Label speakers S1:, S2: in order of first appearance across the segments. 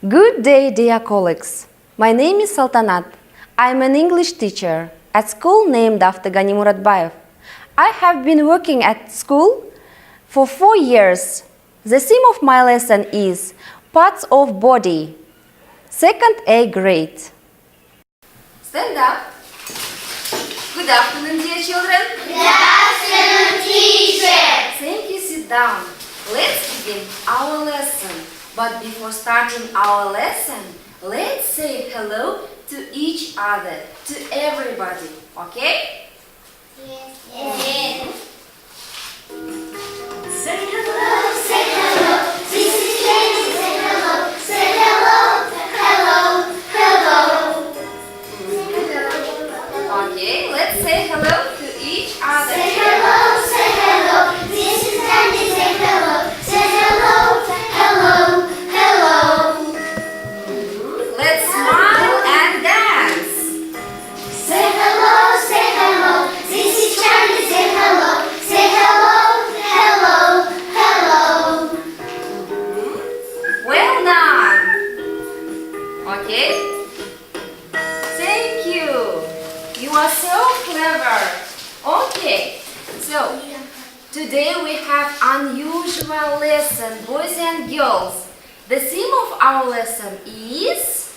S1: Good day, dear colleagues. My name is Saltanat. I'm an English teacher at school named after Gani Muratbayev. I have been working at school for 4 years. The theme of my lesson is Parts of Body, second A grade. Stand up. Good afternoon, dear children.
S2: Good afternoon, teacher.
S1: Thank you. Sit down. Let's begin our lesson. But before starting our lesson, let's say hello to each other, to everybody. Okay?
S2: Yes. Yes.
S1: Say
S2: Hello, say hello. This is Jenny. Say hello. Say hello. Hello. Hello.
S1: Okay, let's say hello to each other.
S2: Say hello. Say hello. This is Dandy. Say hello. Say hello. Hello. Hello.
S1: Let's smile and dance.
S2: Say hello. Say hello. This is Charlie. Say hello. Say hello. Hello. Hello.
S1: Well done. Okay? Thank you. You are so clever. Okay. So, today we have unusual lesson, boys and girls. The theme of our lesson is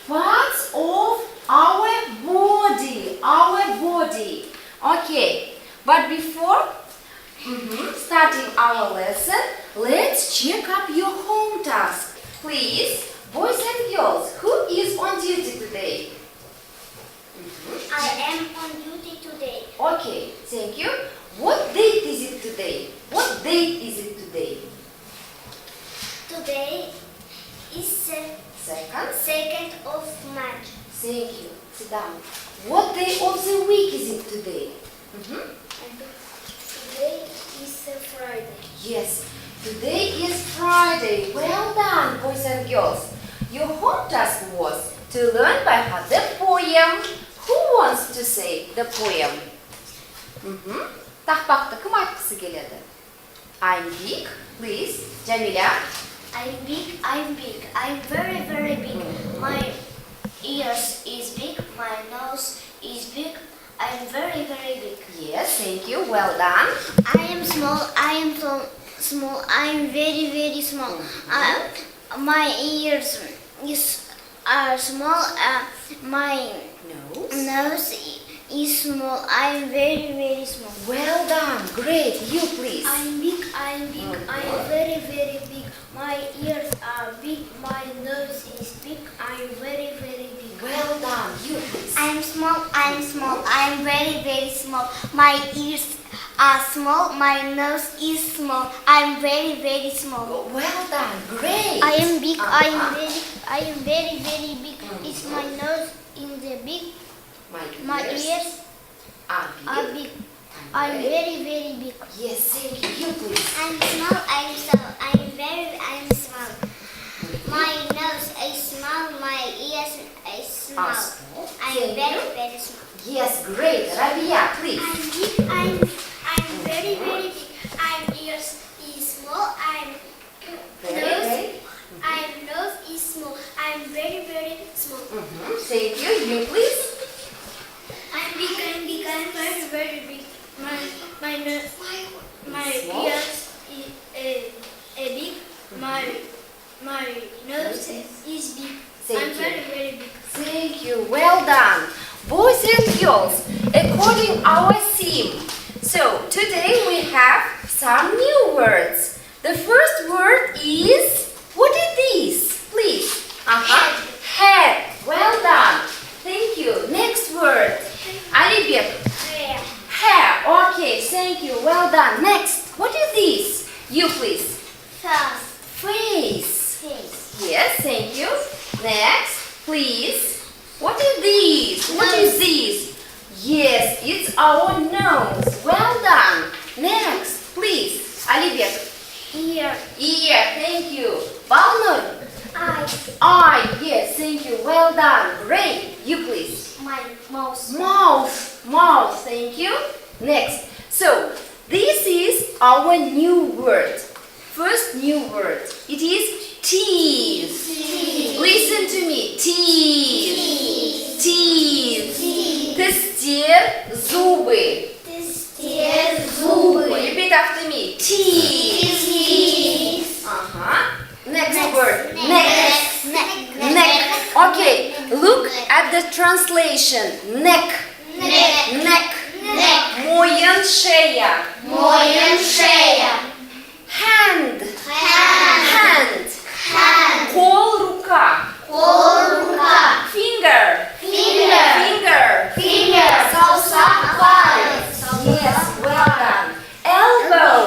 S1: parts of our body. Our body. Okay. But before starting our lesson, let's check up your home task. Please, boys and girls, who is on duty today?
S2: I am on duty today.
S1: Okay, thank you. What date is it today? What date is it today?
S2: Today is the
S1: Second.
S2: 2nd of March.
S1: Thank you. Sit down. What day of the week is it today?
S2: Today is a Friday.
S1: Yes, today is Friday. Well done, boys and girls. Your home task was to learn by heart the poem. Who wants to say the poem? Тақпақты кім айтқысы келеді? I'm big, please. Jamila.
S2: I'm big, I'm big. I'm very, very big. My ears is big. My nose is big. I'm very, very big.
S1: Yes, thank you. Well done.
S2: I am small. I am so small. I am very, very small. My ears are small. My nose is small. I am very, very small.
S1: Well done. Great. You please.
S2: I'm big. I'm big. I am very, very big. My ears are big. My nose is big. I'm very, very big.
S1: Well done. You please.
S2: I'm small. I'm small. I'm very, very small. My ears are small. My nose is small. I'm very, very small.
S1: Well done. Great.
S2: I am big. I am very, very big. Is my nose in the big? My ears
S1: are
S2: are big. I'm very, very big.
S1: Yes, thank you. You please.
S2: I'm small. I'm small. I'm small. My nose is small. My ears is small.
S1: Small.
S2: I'm
S1: Thank
S2: very,
S1: you.
S2: very small.
S1: Yes, great. Rabia, please.
S2: I'm big. I'm very, very big. I'm ears is small. I'm
S1: Very.
S2: nose is small. I'm very, very small.
S1: Thank you. You please.
S2: I'm big. I'm very, very big. My ears
S1: Small.
S2: is big. My nose is big.
S1: Thank
S2: I'm
S1: you.
S2: very, very big.
S1: Thank you. Well done. Boys and girls, according our theme. So, today we have some new words. The first word is, what is this? Please. Head. Well done. Thank you. Next word. Alibek.
S2: Hair.
S1: Hair. Okay, thank you. Well done. Next. What is this? You please. Face. Yes, thank you. Next, please. What is this? What is this? Yes, it's our nose. Well done. Next, please. Alibek.
S2: Ear.
S1: Ear. Thank you. Balnur.
S2: Eyes.
S1: Eye. Yes, thank you. Well done. Great. You please.
S2: My mouth.
S1: Mouth. Thank you. Next. So, this is our new word. First new word. It is teeth. Listen to me. Teeth. Teeth. Тестер, зубы. Repeat after me. Teeth. Next word. Neck. Neck. Okay. Look at the translation. Neck. Neck. Моен, шея. Hand. Hand. Кол, рука. Finger. Yes, well done. Elbow.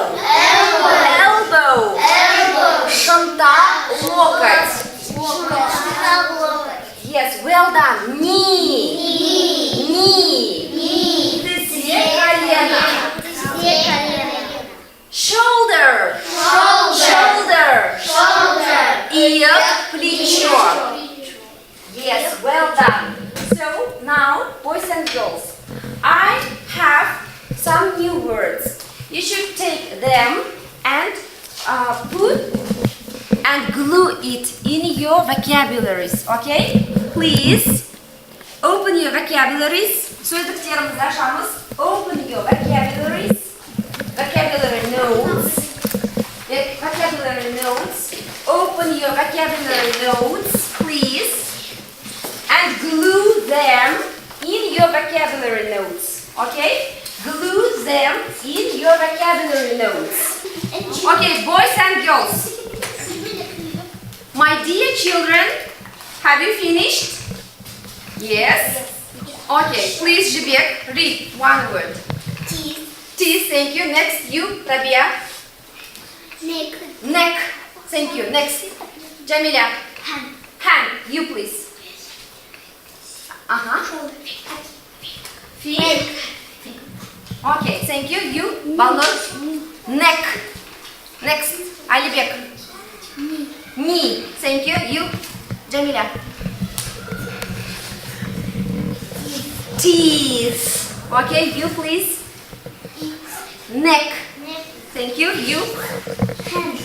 S1: Шантак, локоть. Yes, well done. Knee. Тестер, колено. Shoulder. Ear, плечо. Yes, well done. So now, boys and girls, I have some new words. You should take them and put and glue it in your vocabularies. Okay? Please open your vocabularies. Sözdüklerimizi açamız. Open your vocabularies. Vocabulary notes. Vocabulary notes. Open your vocabulary notes, please, and glue them in your vocabulary notes. Okay? Glue them in your vocabulary notes. Okay, boys and girls. My dear children, have you finished? Yes? Okay, please, Jibek, read one word. Teeth, thank you. Next, you, Rabia. Neck. Thank you. Next. Jamila. Hand. You please. Feet. Okay. Thank you. You. Balnur. Neck. Next. Alibek. Knee. Thank you. You. Jamila. Teeth. Okay. You please. Neck. Thank you. You.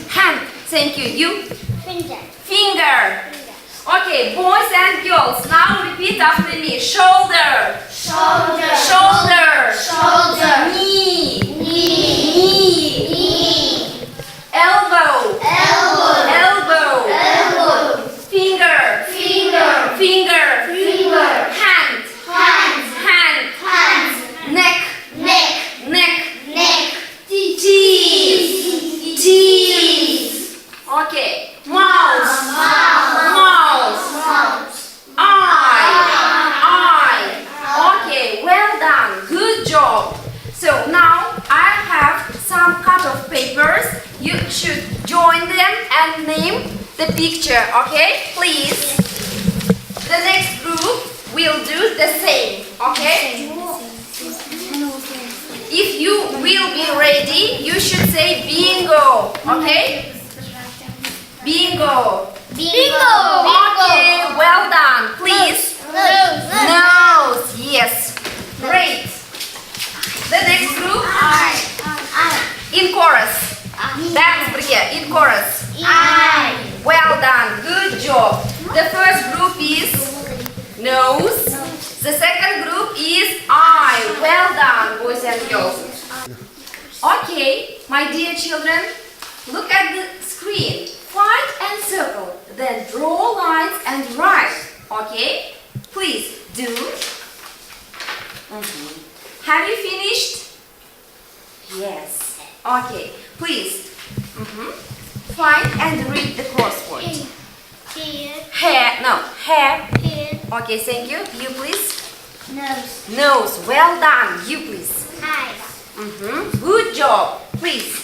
S1: Hand. Thank you. You. Finger. Okay, boys and girls, now repeat after me. Shoulder. Knee. Elbow. Finger. Hand. Neck. Teeth. Okay. Mouth. Eye. Okay, well done. Good job. So now I have some cut of papers. You should join them and name the picture. Okay, please. The next group will do the same. Okay. If you will be ready, you should say bingo. Okay. Bingo. Okay, well done. Please. Nose. Yes. Great. The next group. In chorus. Dance birga. In chorus. Well done. Good job. The first group is nose. The second group is eye. Well done, boys and girls. Okay, my dear children, look at the screen. Find and circle, then draw lines and write. Okay? Please do. Have you finished? Yes. Okay. Please. Find and read the crossword. Hair. No. Hair. Okay, thank you. You please. Nose. Well done. You please. Good job. Please.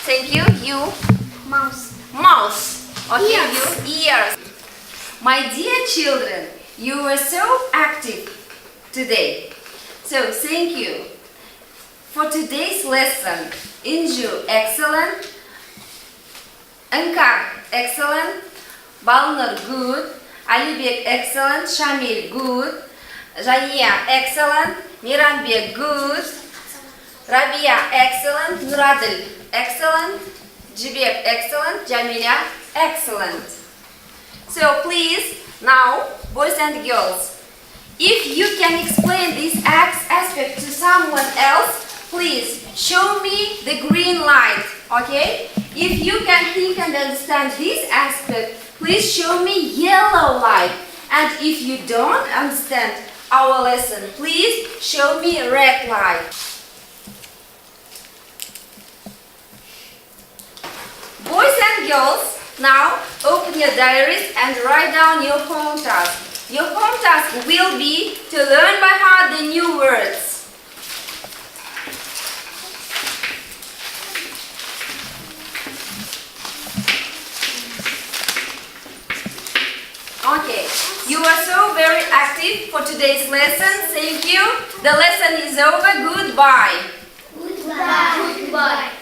S1: Thank you. You. Mouse. Okay,
S2: Ears.
S1: you. Ears. My dear children, you were so active today. So thank you. For today's lesson, Inju excellent, Ankar excellent, Balnur good, Alibek excellent, Shamil good, Jania excellent, Miranbek good, Rabia excellent, Nuradil excellent, Jibek excellent, Jamila excellent. So please, now, boys and girls, if you can explain this aspect to someone else, please show me the green light, okay? If you can think and understand this aspect, please show me yellow light. And if you don't understand our lesson, please show me red light. Boys and girls, now open your diaries and write down your home task. Your home task will be to learn by heart the new words. Okay, you are so very active for today's lesson. Thank you. The lesson is over. Goodbye.
S2: Goodbye. Goodbye.